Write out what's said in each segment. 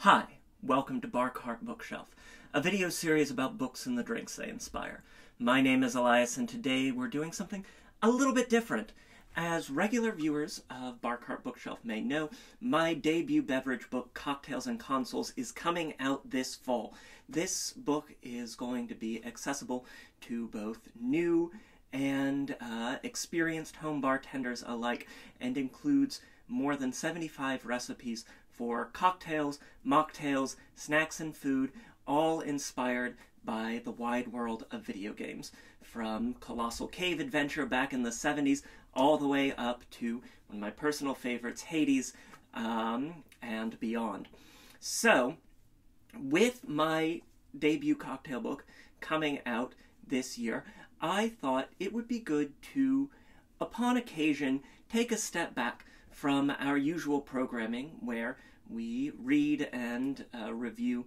Hi, welcome to Bar Cart Bookshelf, a video series about books and the drinks they inspire. My name is Elias, and today we're doing something a little bit different. As regular viewers of Bar Cart Bookshelf may know, my debut beverage book, Cocktails and Consoles, is coming out this fall. This book is going to be accessible to both new and experienced home bartenders alike, and includes more than 75 recipes for cocktails, mocktails, snacks, and food, all inspired by the wide world of video games. From Colossal Cave Adventure back in the 70s, all the way up to one of my personal favorites, Hades, and beyond. So, with my debut cocktail book coming out this year, I thought it would be good to, upon occasion, take a step back from our usual programming where we read and review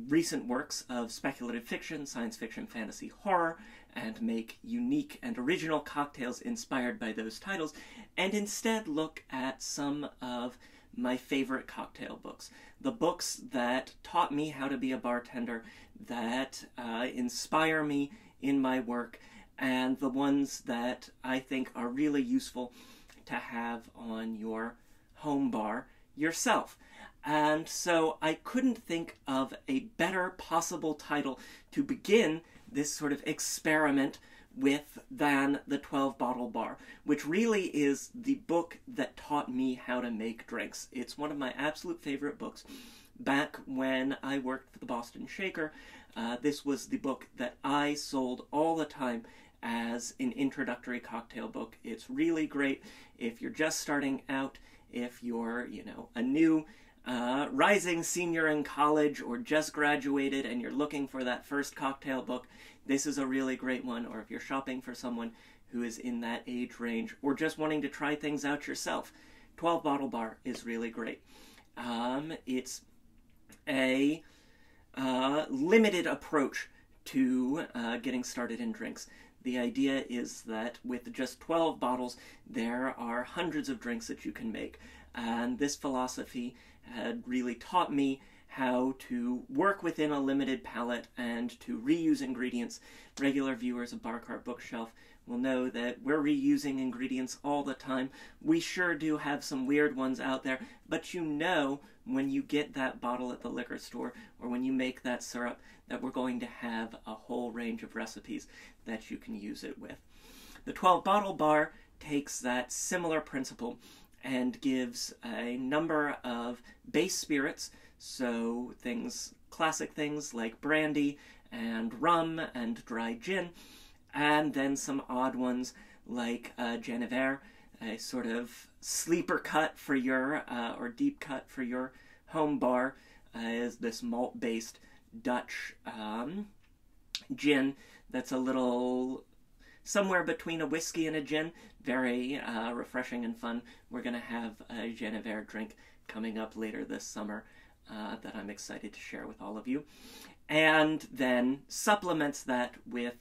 recent works of speculative fiction, science fiction, fantasy, horror, and make unique and original cocktails inspired by those titles, and instead look at some of my favorite cocktail books. The books that taught me how to be a bartender, that inspire me in my work, and the ones that I think are really useful to have on your home bar yourself. And so I couldn't think of a better possible title to begin this sort of experiment with than the 12-Bottle Bar, which really is the book that taught me how to make drinks. It's one of my absolute favorite books. Back when I worked for the Boston Shaker, this was the book that I sold all the time as an introductory cocktail book. It's really great if you're just starting out, if you're, a new rising senior in college or just graduated and you're looking for that first cocktail book. This is a really great one. Or if you're shopping for someone who is in that age range or just wanting to try things out yourself, 12-Bottle Bar is really great. It's a limited approach to getting started in drinks. The idea is that with just 12 bottles, there are hundreds of drinks that you can make. And this philosophy had really taught me how to work within a limited palette and to reuse ingredients. Regular viewers of Bar Cart Bookshelf will know that we're reusing ingredients all the time. We sure do have some weird ones out there, but when you get that bottle at the liquor store or when you make that syrup that we're going to have a whole range of recipes that you can use it with. The 12-Bottle Bar takes that similar principle and gives a number of base spirits, so classic things like brandy and rum and dry gin, and then some odd ones like Genever, a sort of sleeper cut for your, or deep cut for your home bar, is this malt-based Dutch gin that's a little somewhere between a whiskey and a gin. Very refreshing and fun. We're going to have a Genever drink coming up later this summer that I'm excited to share with all of you. And then supplements that with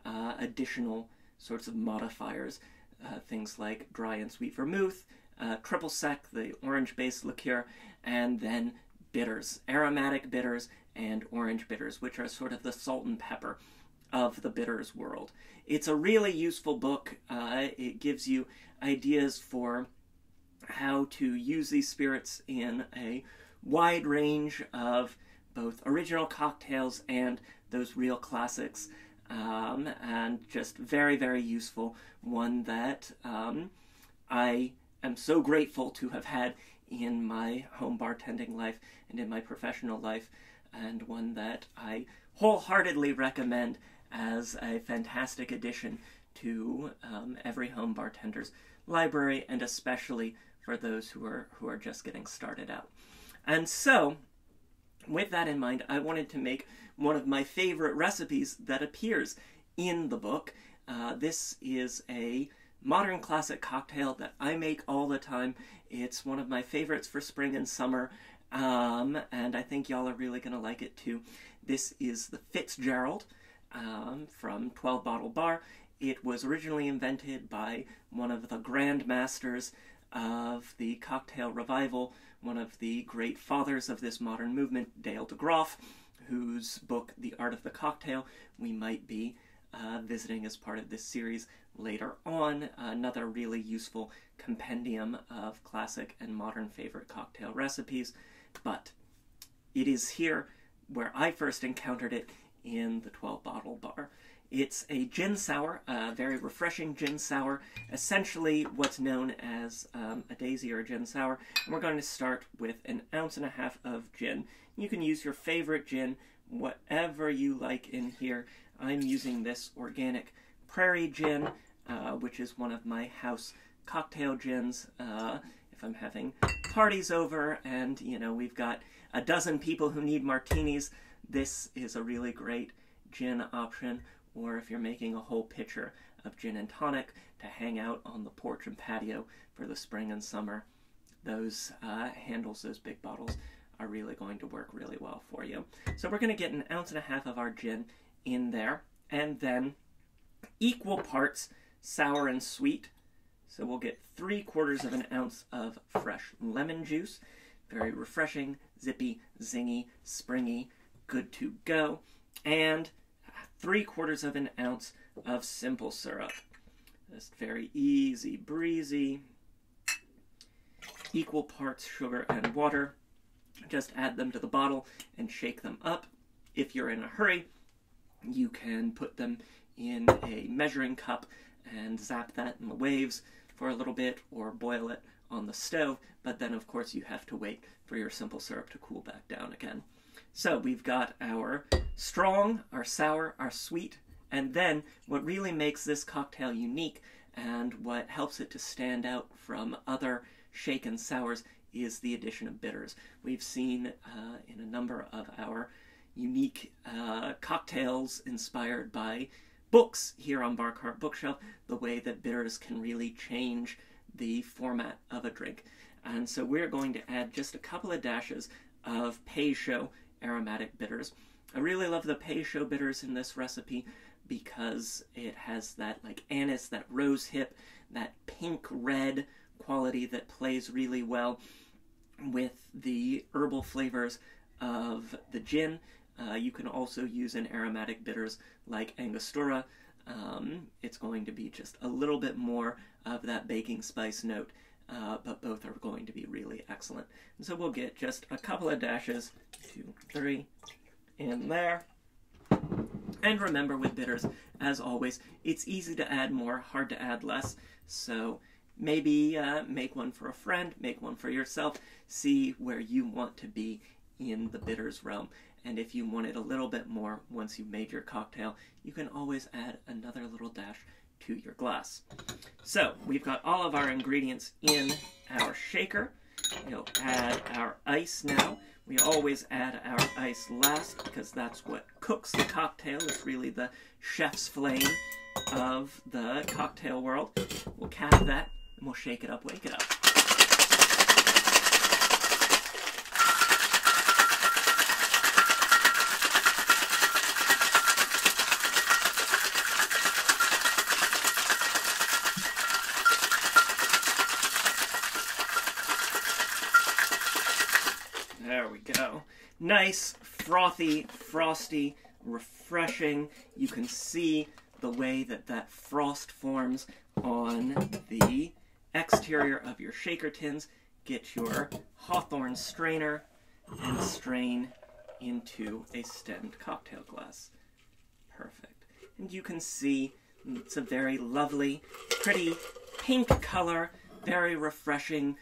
additional sorts of modifiers, things like dry and sweet vermouth, triple sec, the orange-based liqueur, and then bitters, aromatic bitters and orange bitters, which are sort of the salt and pepper of the bitters world. It's a really useful book. It gives you ideas for how to use these spirits in a wide range of both original cocktails and those real classics, and just very, very useful. One that I am so grateful to have had in my home bartending life and in my professional life, and one that I wholeheartedly recommend as a fantastic addition to every home bartender's library, and especially for those who are just getting started out. And so, with that in mind, I wanted to make one of my favorite recipes that appears in the book. This is a modern classic cocktail that I make all the time. It's one of my favorites for spring and summer, and I think y'all are really going to like it too. This is the Fitzgerald from 12-Bottle Bar. It was originally invented by one of the grand masters of the cocktail revival, one of the great fathers of this modern movement, Dale DeGroff, whose book, The Art of the Cocktail, we might be visiting as part of this series later on. Another really useful compendium of classic and modern favorite cocktail recipes. But it is here where I first encountered it in the 12-bottle bar. It's a gin sour, a very refreshing gin sour, essentially what's known as a daisy or a gin sour. And we're going to start with 1.5 ounces of gin. You can use your favorite gin, whatever you like in here. I'm using this organic prairie gin, which is one of my house cocktail gins. If I'm having parties over and, you know, we've got a dozen people who need martinis, this is a really great gin option. Or if you're making a whole pitcher of gin and tonic to hang out on the porch and patio for the spring and summer, those handles, those big bottles, are really going to work really well for you. So we're going to get 1.5 ounces of our gin in there, and then equal parts sour and sweet. So we'll get 3/4 ounce of fresh lemon juice. Very refreshing, zippy, zingy, springy, good to go. And 3/4 ounce of simple syrup. Just very easy breezy. Equal parts sugar and water. Just add them to the bottle and shake them up. If you're in a hurry, you can put them in a measuring cup and zap that in the waves for a little bit, or boil it on the stove, but then of course you have to wait for your simple syrup to cool back down again. So we've got our strong, our sour, our sweet, and then what really makes this cocktail unique and what helps it to stand out from other shaken sours is the addition of bitters. We've seen in a number of our unique cocktails inspired by books here on Bar Cart Bookshelf, the way that bitters can really change the format of a drink. And so we're going to add just a couple of dashes of Peychaud aromatic bitters. I really love the Peychaud bitters in this recipe because it has that like anise, that rose hip, that pink red quality that plays really well with the herbal flavors of the gin. You can also use an aromatic bitters like Angostura. It's going to be just a little bit more of that baking spice note, but both are going to be really excellent. And so we'll get just a couple of dashes, 2, 3, in there. And remember with bitters, as always, it's easy to add more, hard to add less. So maybe make one for a friend, make one for yourself, see where you want to be in the bitters realm. And if you want it a little bit more once you've made your cocktail, you can always add another little dash to your glass. So we've got all of our ingredients in our shaker. We'll add our ice now. We always add our ice last because that's what cooks the cocktail. It's really the chef's flame of the cocktail world. We'll cap that and we'll shake it up, wake it up. There we go. Nice, frothy, frosty, refreshing. You can see the way that that frost forms on the exterior of your shaker tins. Get your hawthorn strainer and strain into a stemmed cocktail glass. Perfect. And you can see it's a very lovely, pretty pink color, very refreshing.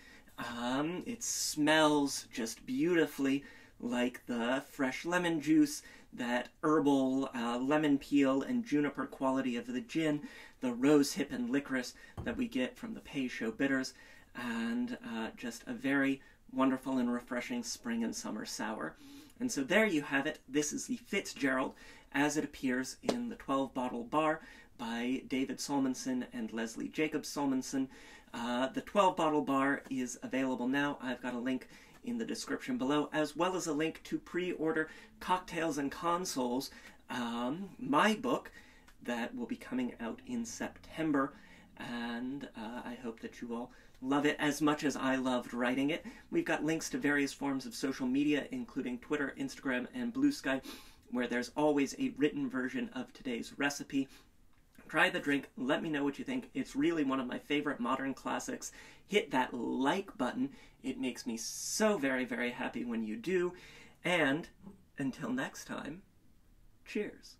It smells just beautifully like the fresh lemon juice, that herbal lemon peel and juniper quality of the gin, the rose hip and licorice that we get from the Peychaud bitters, and just a very wonderful and refreshing spring and summer sour. And so there you have it. This is the Fitzgerald as it appears in the 12-bottle bar by David Solmonson and Lesley Jacobs Solmonson. The 12-bottle bar is available now. I've got a link in the description below, as well as a link to pre-order Cocktails and Consoles, my book that will be coming out in September. And I hope that you all love it as much as I loved writing it. We've got links to various forms of social media, including Twitter, Instagram, and Blue Sky, where there's always a written version of today's recipe. Try the drink, let me know what you think. It's really one of my favorite modern classics. Hit that like button. It makes me so very, very happy when you do. And until next time, cheers.